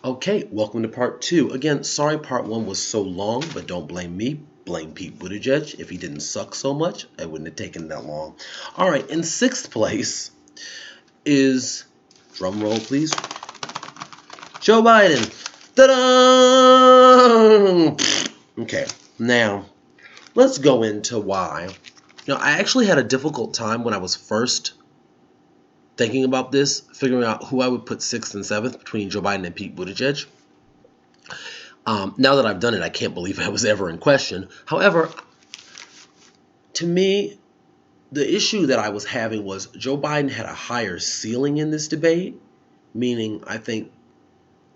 Okay, welcome to part two. Again, sorry part one was so long, but don't blame me. Blame Pete Buttigieg. If he didn't suck so much, it wouldn't have taken that long. All right, in sixth place is, drum roll please, Joe Biden. Ta-da! Okay, now let's go into why. Now, I actually had a difficult time when I was first thinking about this, figuring out who I would put sixth and seventh between Joe Biden and Pete Buttigieg. Now that I've done it, I can't believe I was ever in question. However, to me, the issue that I was having was Joe Biden had a higher ceiling in this debate, meaning I think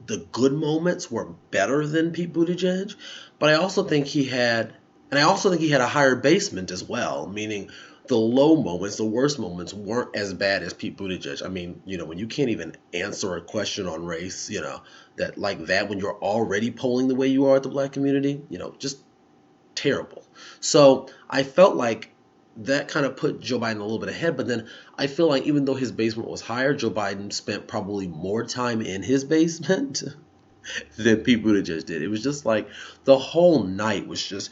the good moments were better than Pete Buttigieg, but I also think he had, and I also think he had a higher basement as well, meaning the low moments, the worst moments weren't as bad as Pete Buttigieg. I mean, when you can't even answer a question on race, that like that when you're already polling the way you are at the black community, just terrible. So I felt like that kind of put Joe Biden a little bit ahead, but then I feel like even though his basement was higher, Joe Biden spent probably more time in his basement than Pete Buttigieg did. It was just like the whole night was just.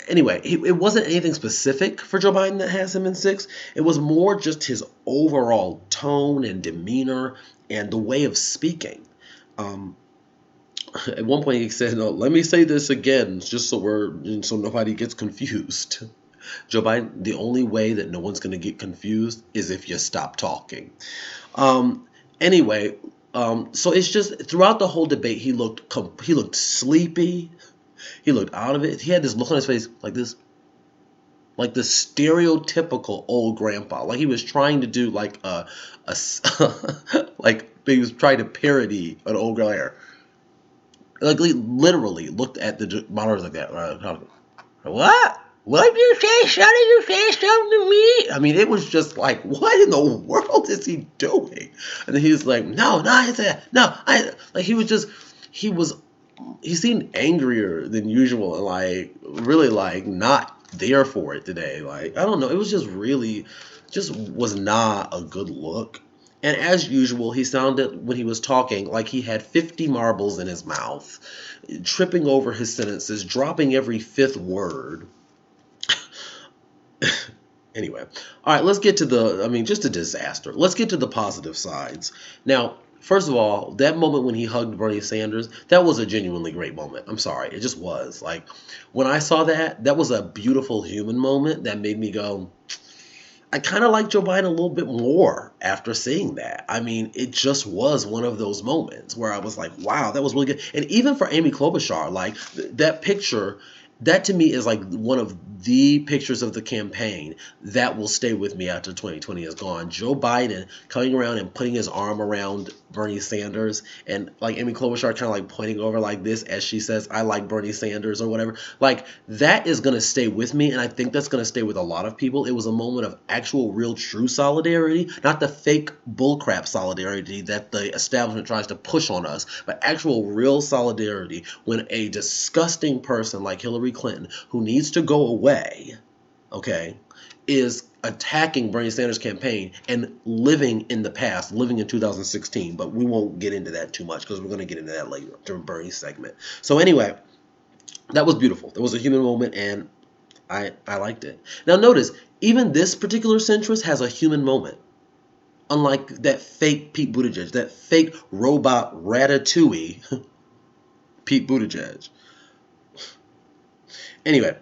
Anyway, it wasn't anything specific for Joe Biden that has him in six. It was more just his overall tone and demeanor and the way of speaking. At one point he said, "No, let me say this again, just so nobody gets confused." Joe Biden, the only way that no one's going to get confused is if you stop talking. Anyway, so it's just throughout the whole debate he looked sleepy. He looked out of it. He had this look on his face like this, like the stereotypical old grandpa. Like he was trying to do like like he was trying to parody an old grandpa. Like he literally looked at the monitors like that. What? What did you say? Son, did you say something to me? I mean, it was just like, what in the world is he doing? And then he was like, no, I said, no, like he seemed angrier than usual and like really like not there for it today. Like, I don't know. It was just was not a good look. And as usual, he sounded, when he was talking, like he had 50 marbles in his mouth, tripping over his sentences, dropping every fifth word. Anyway, all right, let's get to just a disaster. Let's get to the positive sides. Now, first of all, that moment when he hugged Bernie Sanders, that was a genuinely great moment. I'm sorry, it just was. Like, when I saw that was a beautiful human moment that made me go, I kind of like Joe Biden a little bit more after seeing that. I mean, it just was one of those moments where I was like, wow, that was really good. And even for Amy Klobuchar, like that picture, that to me is like one of the pictures of the campaign that will stay with me after 2020 is gone. Joe Biden coming around and putting his arm around Bernie Sanders and like Amy Klobuchar kind of like pointing over like this as she says, I like Bernie Sanders or whatever. Like that is going to stay with me. And I think that's going to stay with a lot of people. It was a moment of actual, real, true solidarity, not the fake bullcrap solidarity that the establishment tries to push on us, but actual, real solidarity when a disgusting person like Hillary Clinton, who needs to go away, okay, is attacking Bernie Sanders' campaign and living in the past, living in 2016. But we won't get into that too much because we're going to get into that later during Bernie's segment. So anyway, that was beautiful. There was a human moment, and I liked it. Now notice, even this particular centrist has a human moment. Unlike that fake Pete Buttigieg, that fake robot Ratatouille Pete Buttigieg. Anyway,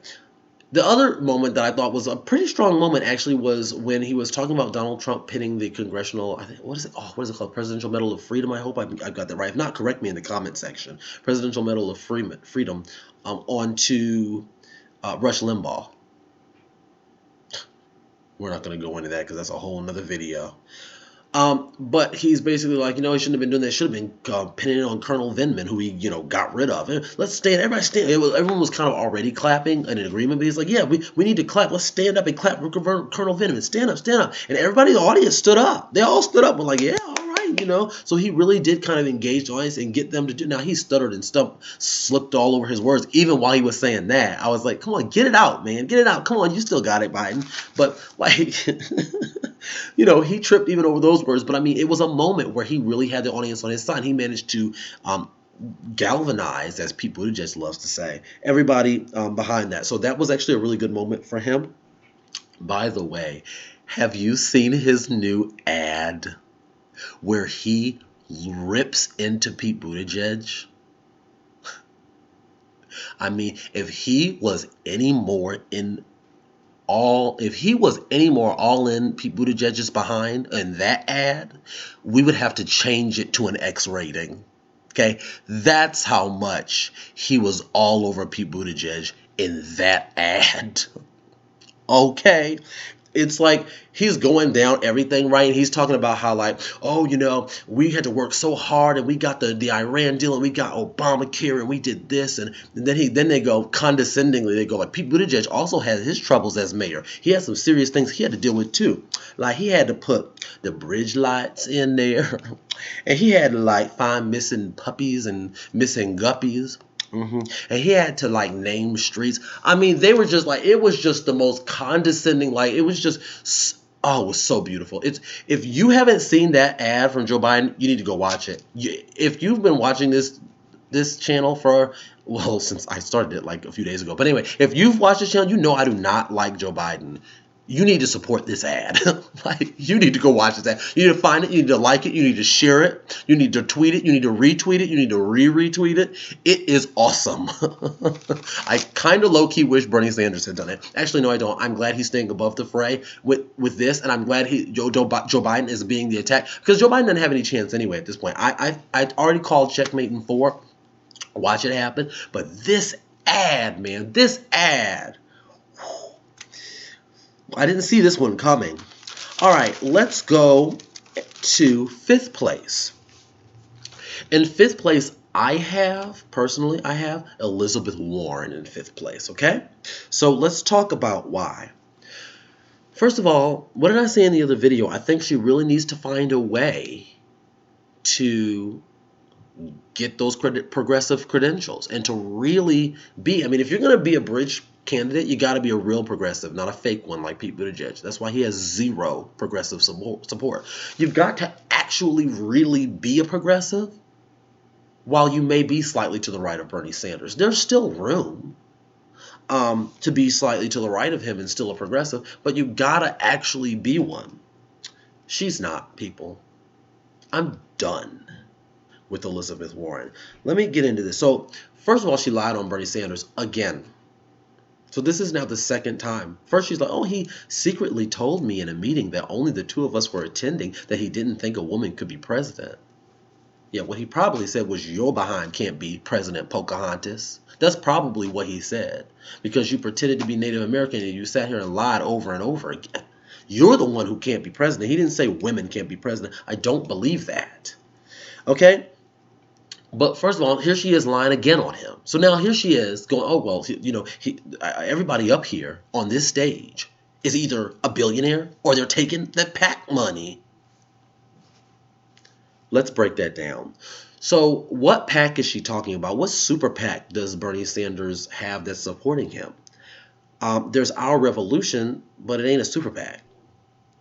the other moment that I thought was a pretty strong moment actually was when he was talking about Donald Trump pinning the congressional, I think, what is it called? Presidential Medal of Freedom. I hope I got that right. If not, correct me in the comment section. Presidential Medal of Freedom onto Rush Limbaugh. We're not going to go into that because that's a whole nother video. But he's basically like, he shouldn't have been doing that. Should have been pinning it on Colonel Vindman, who he, got rid of. Let's stand. Everybody stand. Everyone was kind of already clapping in agreement. But he's like, yeah, we need to clap. Let's stand up and clap for Colonel Vindman. Stand up, stand up. And everybody in the audience stood up. They all stood up. We're like, yeah, all right, So he really did kind of engage the audience and get them to do. Now, he stuttered and slipped all over his words, even while he was saying that. I was like, come on, get it out, man. Get it out. Come on, you still got it, Biden. But, like... He tripped even over those words. But I mean, it was a moment where he really had the audience on his side. He managed to galvanize, as Pete Buttigieg loves to say, everybody behind that. So that was actually a really good moment for him. By the way, have you seen his new ad where he rips into Pete Buttigieg? I mean, if he was any more all in Pete Buttigieg's behind in that ad, we would have to change it to an X rating. Okay, that's how much he was all over Pete Buttigieg in that ad. Okay, it's like he's going down everything, right? And he's talking about how, like, oh, we had to work so hard and we got the Iran deal and we got Obamacare and we did this, and then they go condescendingly, they go like, Pete Buttigieg also has his troubles as mayor. He had some serious things he had to deal with too. Like, he had to put the bridge lights in there and he had to like find missing puppies and missing guppies. And he had to like name streets. I mean, they were just like, it was just the most condescending. Like, it was just, oh, it was so beautiful. If you haven't seen that ad from Joe Biden, you need to go watch it. If you've been watching this channel since I started it like a few days ago. But anyway, if you've watched this channel, I do not like Joe Biden. You need to support this ad. Like, you need to go watch this ad. You need to find it. You need to like it. You need to share it. You need to tweet it. You need to retweet it. You need to retweet it. It is awesome. I kind of low-key wish Bernie Sanders had done it. Actually, no, I don't. I'm glad he's staying above the fray with this, and I'm glad Joe Biden is being the attack, because Joe Biden doesn't have any chance anyway at this point. I already called checkmate in 4. Watch it happen. But this ad, man, this ad. I didn't see this one coming. All right, let's go to 5th place. In 5th place, I have Elizabeth Warren in 5th place, okay? So let's talk about why. First of all, what did I say in the other video? I think she really needs to find a way to get those progressive credentials and to really be, I mean, if you're going to be a bridge candidate, you got to be a real progressive, not a fake one like Pete Buttigieg. That's why he has 0 progressive support. You've got to actually really be a progressive. While you may be slightly to the right of Bernie Sanders, there's still room to be slightly to the right of him and still a progressive, but you got to actually be one. She's not, people. I'm done with Elizabeth Warren. Let me get into this. So, first of all, she lied on Bernie Sanders again. So this is now the 2nd time. First, she's like, oh, he secretly told me in a meeting that only the 2 of us were attending that he didn't think a woman could be president. Yeah, what he probably said was, your behind can't be President Pocahontas. That's probably what he said, because you pretended to be Native American and you sat here and lied over and over again. You're the one who can't be president. He didn't say women can't be president. I don't believe that. Okay? But first of all, here she is lying again on him. So now here she is going, oh, well, everybody up here on this stage is either a billionaire or they're taking the PAC money. Let's break that down. So what PAC is she talking about? What super PAC does Bernie Sanders have that's supporting him? There's Our Revolution, but it ain't a super PAC.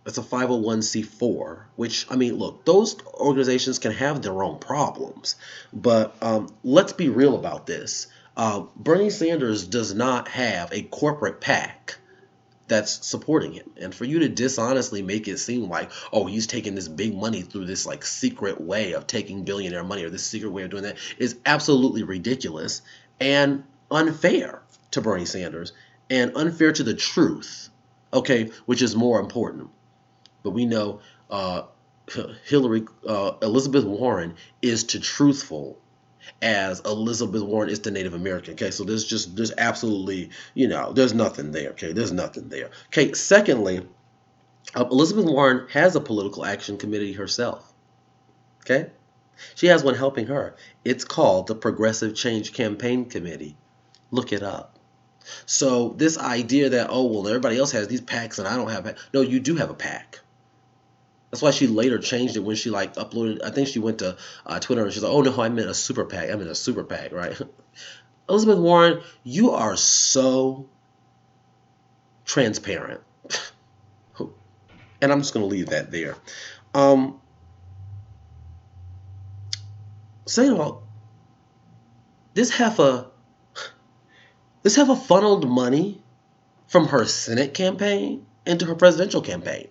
It's a 501c4, which, I mean, look, those organizations can have their own problems. But let's be real about this. Bernie Sanders does not have a corporate PAC that's supporting him. And for you to dishonestly make it seem like, oh, he's taking this big money through this like secret way of taking billionaire money, or this secret way of doing that, is absolutely ridiculous and unfair to Bernie Sanders and unfair to the truth, okay, which is more important. But we know Elizabeth Warren is to truthful as Elizabeth Warren is to Native American. Okay, so there's absolutely, there's nothing there. Okay, there's nothing there. Okay, secondly, Elizabeth Warren has a political action committee herself. Okay, she has one helping her. It's called the Progressive Change Campaign Committee. Look it up. So this idea that, oh, well, everybody else has these PACs and I don't have a PAC. No, you do have a PAC. That's why she later changed it when she like uploaded. I think she went to Twitter and she's like, oh, no, I meant a super PAC. I meant a super PAC, right? Elizabeth Warren, you are so transparent. And I'm just going to leave that there. Um, Saying about this heifer, this heifer funneled money from her Senate campaign into her presidential campaign.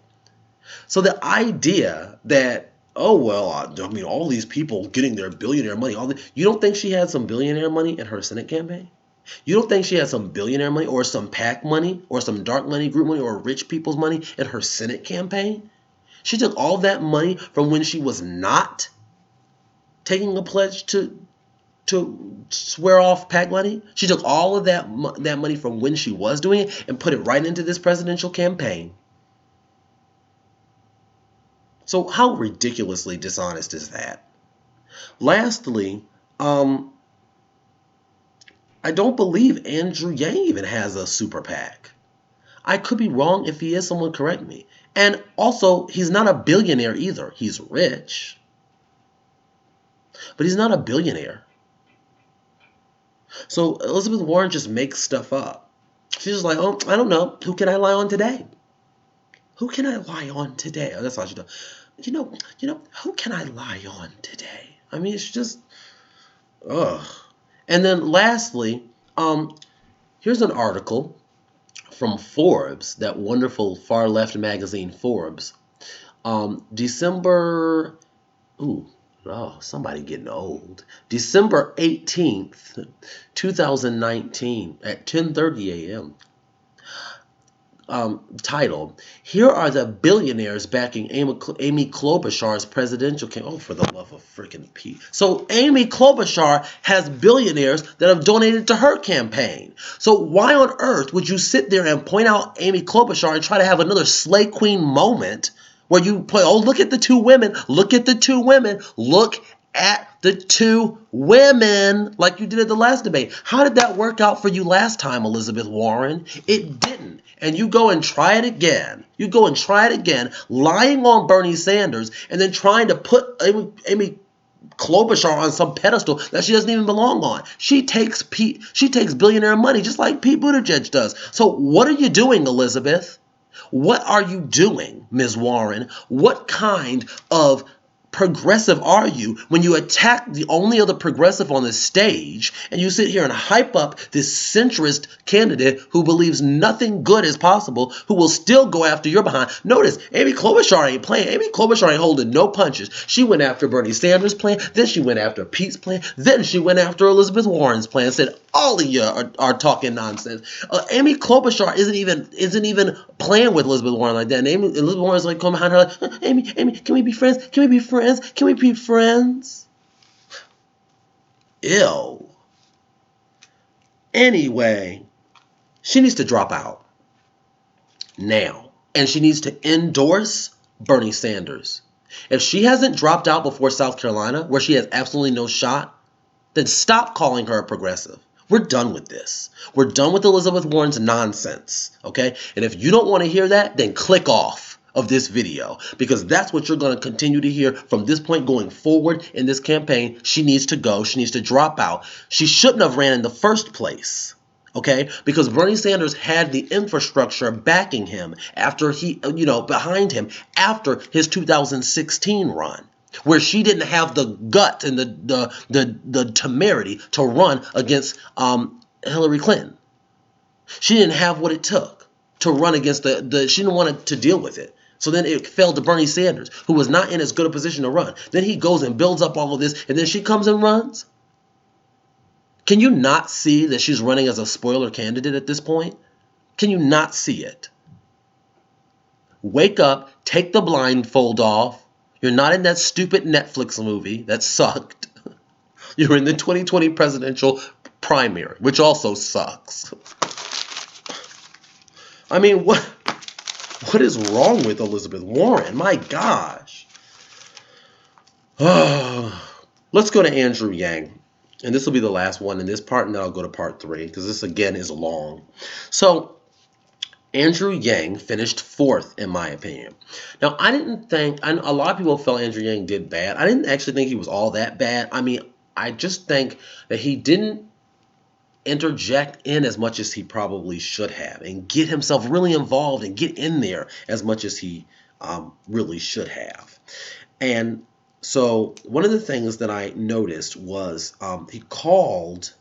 So the idea that, oh, well, I mean, all these people getting their billionaire money, you don't think she had some billionaire money in her Senate campaign? You don't think she had some billionaire money or some PAC money or some dark money, group money, or rich people's money in her Senate campaign? She took all that money from when she was not taking a pledge to swear off PAC money. She took all of that money from when she was doing it and put it right into this presidential campaign. So how ridiculously dishonest is that? Lastly, I don't believe Andrew Yang even has a super PAC. I could be wrong. If he is, someone correct me. And also, he's not a billionaire either. He's rich, but he's not a billionaire. So Elizabeth Warren just makes stuff up. She's just like, oh, I don't know. Who can I lie on today? Who can I lie on today? Oh, that's all she does. You know, who can I lie on today? I mean, it's just, ugh. And then lastly, here's an article from Forbes, that wonderful far left magazine Forbes. December, somebody getting old. December 18th, 2019 at 10:30 a.m. Titled, "Here are the billionaires backing Amy Klobuchar's presidential campaign." Oh, for the love of freaking Pete. So Amy Klobuchar has billionaires that have donated to her campaign. So why on earth would you sit there and point out Amy Klobuchar and try to have another Slay Queen moment where you play, oh, look at the two women, look at the two women, look at the two women, like you did at the last debate. How did that work out for you last time, Elizabeth Warren? It didn't. And you go and try it again. You go and try it again, lying on Bernie Sanders, and then trying to put Amy Klobuchar on some pedestal that she doesn't even belong on. She takes billionaire money just like Pete Buttigieg does. So what are you doing, Elizabeth? What are you doing, Ms. Warren? What kind of progressive are you when you attack the only other progressive on the stage and you sit here and hype up this centrist candidate who believes nothing good is possible, who will still go after your behind? Notice, Amy Klobuchar ain't playing. Amy Klobuchar ain't holding no punches. She went after Bernie Sanders' plan, then she went after Pete's plan, then she went after Elizabeth Warren's plan, said all of you are talking nonsense. Amy Klobuchar isn't even playing with Elizabeth Warren like that. And Elizabeth Warren's like coming behind her like, Amy, can we be friends? Can we be friends? Can we be friends? Ew. Anyway, she needs to drop out now. And she needs to endorse Bernie Sanders. If she hasn't dropped out before South Carolina, where she has absolutely no shot, then stop calling her a progressive. We're done with this. We're done with Elizabeth Warren's nonsense, okay? And if you don't want to hear that, then click off of this video, because that's what you're going to continue to hear from this point going forward in this campaign. She needs to go. She needs to drop out. She shouldn't have ran in the first place, okay? Because Bernie Sanders had the infrastructure backing him after behind him after his 2016 run, where she didn't have the gut and the temerity to run against Hillary Clinton. She didn't have what it took to run against she didn't want to deal with it. So then it fell to Bernie Sanders, who was not in as good a position to run. Then he goes and builds up all of this, and then she comes and runs. Can you not see that she's running as a spoiler candidate at this point? Can you not see it? Wake up, take the blindfold off. You're not in that stupid Netflix movie that sucked. You're in the 2020 presidential primary, which also sucks. I mean, what is wrong with Elizabeth Warren? My gosh. Let's go to Andrew Yang. And this will be the last one in this part, and then I'll go to part 3, because this, again, is long. So, Andrew Yang finished 4th, in my opinion. Now, a lot of people felt Andrew Yang did bad. I didn't actually think he was all that bad. I mean, I just think that he didn't interject in as much as he probably should have and get himself really involved and get in there as much as he really should have. And so one of the things that I noticed was he called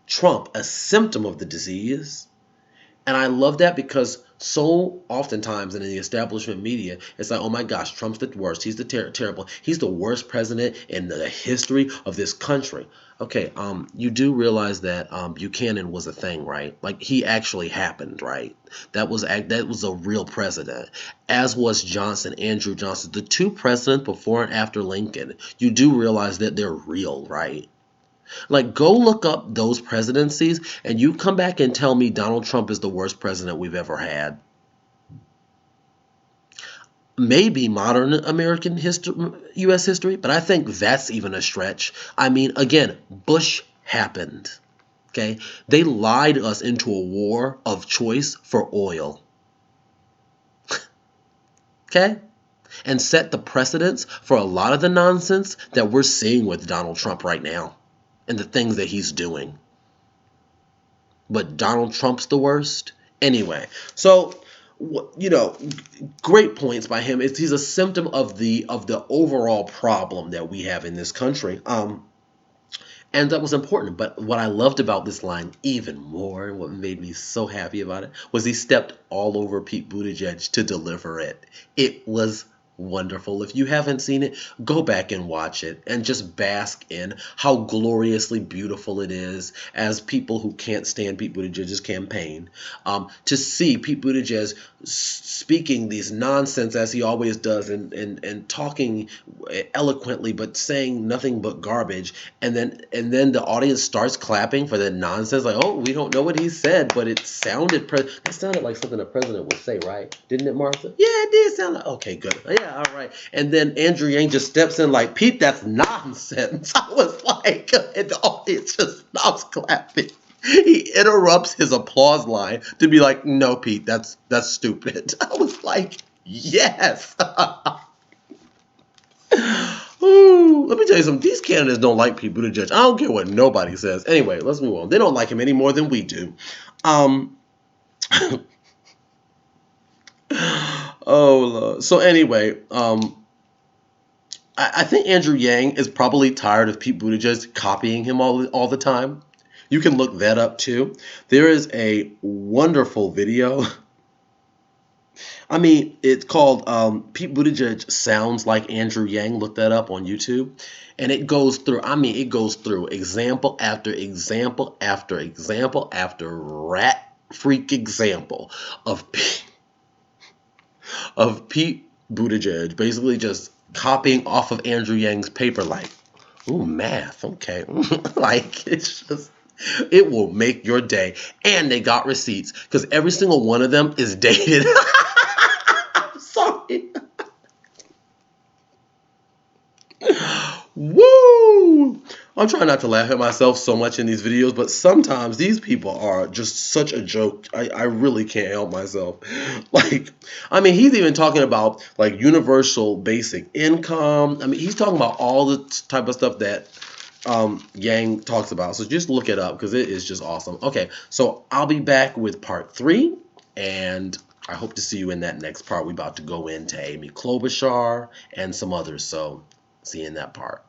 Trump a symptom of the disease. And I love that because so oftentimes in the establishment media, it's like, oh my gosh, Trump's the worst. He's the terrible. He's the worst president in the history of this country. Okay, you do realize that Buchanan was a thing, right? Like he actually happened, right? That was a real president, as was Johnson, Andrew Johnson, the two presidents before and after Lincoln. You do realize that they're real, right? Like, go look up those presidencies, and you come back and tell me Donald Trump is the worst president we've ever had. Maybe modern American history, U.S. history, but I think that's even a stretch. I mean, again, Bush happened. Okay, they lied us into a war of choice for oil. Okay, and set the precedents for a lot of the nonsense that we're seeing with Donald Trump right now, and the things that he's doing. But Donald Trump's the worst. Anyway, so great points by him. He's a symptom of the overall problem that we have in this country. And that was important. But what I loved about this line even more, and what made me so happy about it, was he stepped all over Pete Buttigieg to deliver it. It was wonderful. If you haven't seen it, go back and watch it and just bask in how gloriously beautiful it is as people who can't stand Pete Buttigieg's campaign. To see Pete Buttigieg speaking these nonsense as he always does and talking eloquently but saying nothing but garbage, and then the audience starts clapping for that nonsense, like, oh, we don't know what he said, but it sounded that sounded like something a president would say, right? Didn't it, Martha? Yeah, it did sound like, okay, good. Yeah, all right. And then Andrew Yang just steps in like, Pete, that's nonsense. I was like, and the audience just stops clapping. He interrupts his applause line to be like, no, Pete, that's stupid. I was like, yes. Ooh, let me tell you something. These candidates don't like Pete Buttigieg. I don't care what nobody says. Anyway, let's move on. They don't like him any more than we do. Oh, Lord. So anyway, I think Andrew Yang is probably tired of Pete Buttigieg copying him all the time. You can look that up too. There is a wonderful video. I mean, it's called Pete Buttigieg Sounds Like Andrew Yang. Look that up on YouTube. And it goes through, example after example after example after rat freak example of Pete Buttigieg basically just copying off of Andrew Yang's paper like, ooh, math, okay. Like, it's just, it will make your day. And they got receipts because every single one of them is dated. I'm sorry. Woo! I'm trying not to laugh at myself so much in these videos, but sometimes these people are just such a joke. I really can't help myself. Like, I mean, he's even talking about like universal basic income. I mean, he's talking about all the type of stuff that Yang talks about. So just look it up because it is just awesome. Okay, so I'll be back with part 3, and I hope to see you in that next part. We're about to go into Amy Klobuchar and some others. So see you in that part.